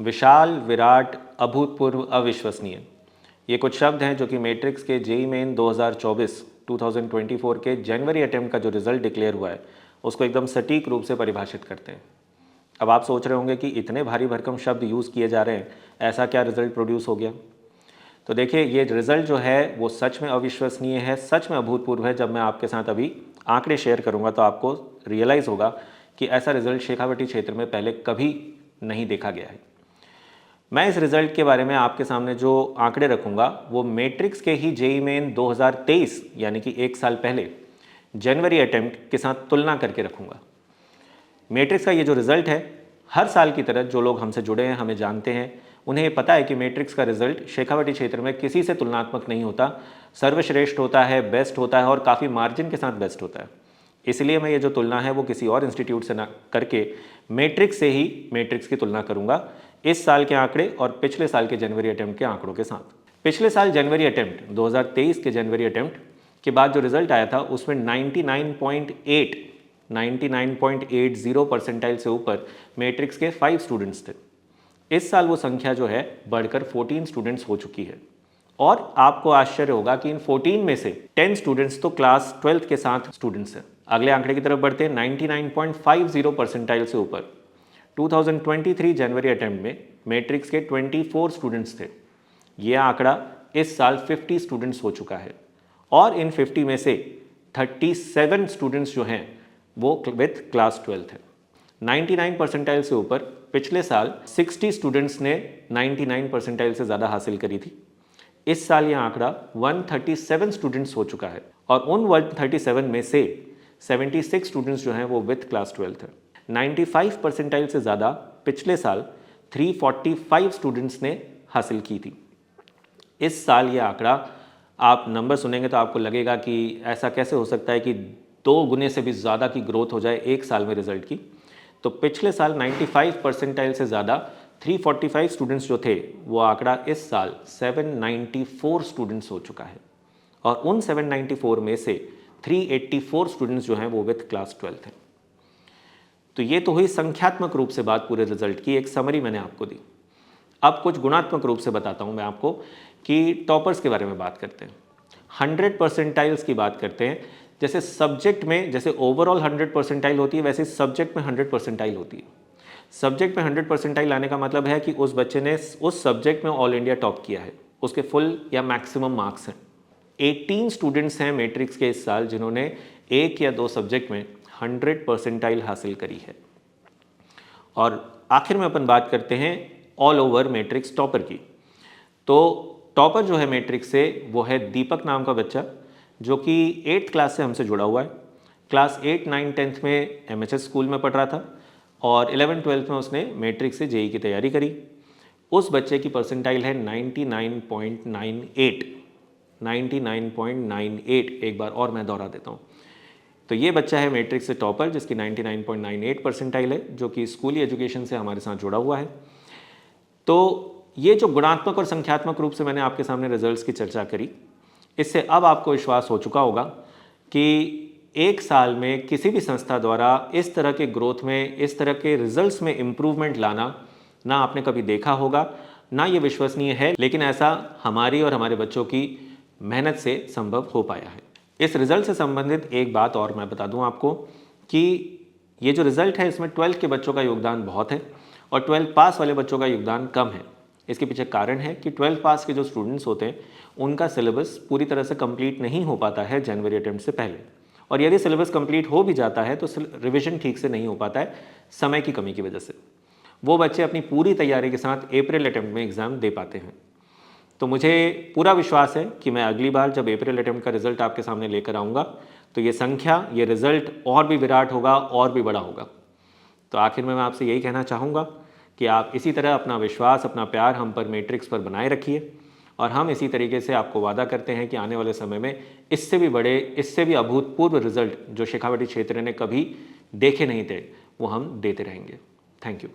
विशाल, विराट, अभूतपूर्व, अविश्वसनीय, ये कुछ शब्द हैं जो कि मैट्रिक्स के जेईई मेन 2024 के जनवरी अटेम्प्ट का जो रिजल्ट डिक्लेयर हुआ है उसको एकदम सटीक रूप से परिभाषित करते हैं। अब आप सोच रहे होंगे कि इतने भारी भरकम शब्द यूज़ किए जा रहे हैं, ऐसा क्या रिजल्ट प्रोड्यूस हो गया? तो देखिए, ये रिजल्ट जो है वो सच में अविश्वसनीय है, सच में अभूतपूर्व है। जब मैं आपके साथ अभी आंकड़े शेयर करूंगा तो आपको रियलाइज़ होगा कि ऐसा रिजल्ट शेखावटी क्षेत्र में पहले कभी नहीं देखा गया है। मैं इस रिजल्ट के बारे में आपके सामने जो आंकड़े रखूंगा वो मैट्रिक्स के ही जेईई मेन 2023 यानी कि एक साल पहले जनवरी अटेम्प्ट के साथ तुलना करके रखूंगा। मैट्रिक्स का ये जो रिजल्ट है, हर साल की तरह जो लोग हमसे जुड़े हैं, हमें जानते हैं, उन्हें पता है कि मैट्रिक्स का रिजल्ट शेखावटी क्षेत्र में किसी से तुलनात्मक नहीं होता, सर्वश्रेष्ठ होता है, बेस्ट होता है और काफ़ी मार्जिन के साथ बेस्ट होता है। इसलिए मैं ये जो तुलना है वो किसी और इंस्टीट्यूट से ना करके मैट्रिक्स से ही मैट्रिक्स की तुलना करूंगा इस साल के आंकड़े और पिछले साल के जनवरी अटेम्प्ट के आंकड़ों के साथ। पिछले साल जनवरी अटेम्प्ट 2023 के जनवरी अटेम्प्ट के बाद जो रिजल्ट आया था उसमें 99.80 परसेंटाइल से ऊपर मैट्रिक्स के 5 स्टूडेंट्स थे। इस साल वो संख्या जो है बढ़कर 14 स्टूडेंट्स हो चुकी है और आपको आश्चर्य होगा कि इन 14 में से 10 स्टूडेंट्स तो क्लास 12 के साथ स्टूडेंट्स हैं। अगले आंकड़े की तरफ बढ़ते हैं। 99.50 परसेंटाइल से ऊपर 2023 जनवरी अटेम्प्ट में मैट्रिक्स के 24 स्टूडेंट्स थे। यह आंकड़ा इस साल 50 स्टूडेंट्स हो चुका है और इन 50 में से 37 स्टूडेंट्स जो हैं वो विथ क्लास 12 है। 99 परसेंटाइल से ऊपर पिछले साल 60 स्टूडेंट्स ने 99 परसेंटाइल से ज़्यादा हासिल करी थी। इस साल यह आंकड़ा 137 स्टूडेंट्स हो चुका है और उन 137 में से 76 स्टूडेंट्स जो हैं वो विथ क्लास 12 है। 95 परसेंटाइल से ज़्यादा पिछले साल 345 स्टूडेंट्स ने हासिल की थी। इस साल ये आंकड़ा, आप नंबर सुनेंगे तो आपको लगेगा कि ऐसा कैसे हो सकता है कि 2 गुने से भी ज़्यादा की ग्रोथ हो जाए एक साल में रिजल्ट की। तो पिछले साल 95 परसेंटाइल से ज़्यादा 345 स्टूडेंट्स जो थे वो आंकड़ा इस साल 794 स्टूडेंट्स हो चुका है और उन 794 में से 384 स्टूडेंट्स जो हैं वो विथ क्लास 12 हैं। तो ये तो हुई संख्यात्मक रूप से बात पूरे रिजल्ट की, एक समरी मैंने आपको दी। अब कुछ गुणात्मक रूप से बताता हूँ मैं आपको कि टॉपर्स के बारे में बात करते हैं, 100 परसेंटाइल्स की बात करते हैं। जैसे सब्जेक्ट में जैसे ओवरऑल 100 परसेंटाइल होती है, वैसे सब्जेक्ट में 100 परसेंटाइल होती है। सब्जेक्ट में 100 परसेंटाइल आने का मतलब है कि उस बच्चे ने उस सब्जेक्ट में ऑल इंडिया टॉप किया है, उसके फुल या मैक्सिमम मार्क्स हैं। 18 स्टूडेंट्स हैं मैट्रिक्स के इस साल जिन्होंने एक या 2 सब्जेक्ट में 100 परसेंटाइल हासिल करी है। और आखिर में अपन बात करते हैं ऑल ओवर मैट्रिक्स टॉपर की। तो टॉपर जो है मैट्रिक्स से वो है दीपक नाम का बच्चा, जो कि 8th क्लास से हमसे जुड़ा हुआ है। क्लास 8, 9, 10th में MHS स्कूल में पढ़ रहा था और 11, 12 में उसने मैट्रिक्स से जेईई की तैयारी करी। उस बच्चे की परसेंटाइल है 99.98। 99.98, एक बार और मैं दोहरा देता हूँ। तो ये बच्चा है मैट्रिक्स से टॉपर जिसकी 99.98 परसेंटाइल है, जो कि स्कूली एजुकेशन से हमारे साथ जुड़ा हुआ है। तो ये जो गुणात्मक और संख्यात्मक रूप से मैंने आपके सामने रिजल्ट्स की चर्चा करी, इससे अब आपको विश्वास हो चुका होगा कि एक साल में किसी भी संस्था द्वारा इस तरह के ग्रोथ में, इस तरह के रिजल्ट्स में इम्प्रूवमेंट लाना ना आपने कभी देखा होगा, ना ये विश्वसनीय है, लेकिन ऐसा हमारी और हमारे बच्चों की मेहनत से संभव हो पाया है। इस रिजल्ट से संबंधित एक बात और मैं बता दूं आपको कि ये जो रिजल्ट है इसमें 12th के बच्चों का योगदान बहुत है और 12th पास वाले बच्चों का योगदान कम है। इसके पीछे कारण है कि 12th पास के जो स्टूडेंट्स होते हैं उनका सिलेबस पूरी तरह से कंप्लीट नहीं हो पाता है जनवरी अटेम्प्ट से पहले, और यदि सिलेबस कंप्लीट हो भी जाता है तो रिविजन ठीक से नहीं हो पाता है समय की कमी की वजह से। वो बच्चे अपनी पूरी तैयारी के साथ अप्रैल अटेम्प्ट में एग्ज़ाम दे पाते हैं। तो मुझे पूरा विश्वास है कि मैं अगली बार जब अप्रैल अटेम्प्ट का रिजल्ट आपके सामने लेकर आऊँगा तो ये संख्या, ये रिजल्ट और भी विराट होगा और भी बड़ा होगा। तो आखिर में मैं आपसे यही कहना चाहूँगा कि आप इसी तरह अपना विश्वास, अपना प्यार हम पर, मैट्रिक्स पर बनाए रखिए और हम इसी तरीके से आपको वादा करते हैं कि आने वाले समय में इससे भी बड़े, इससे भी अभूतपूर्व रिजल्ट जो शेखावटी क्षेत्र ने कभी देखे नहीं थे वो हम देते रहेंगे। Thank you.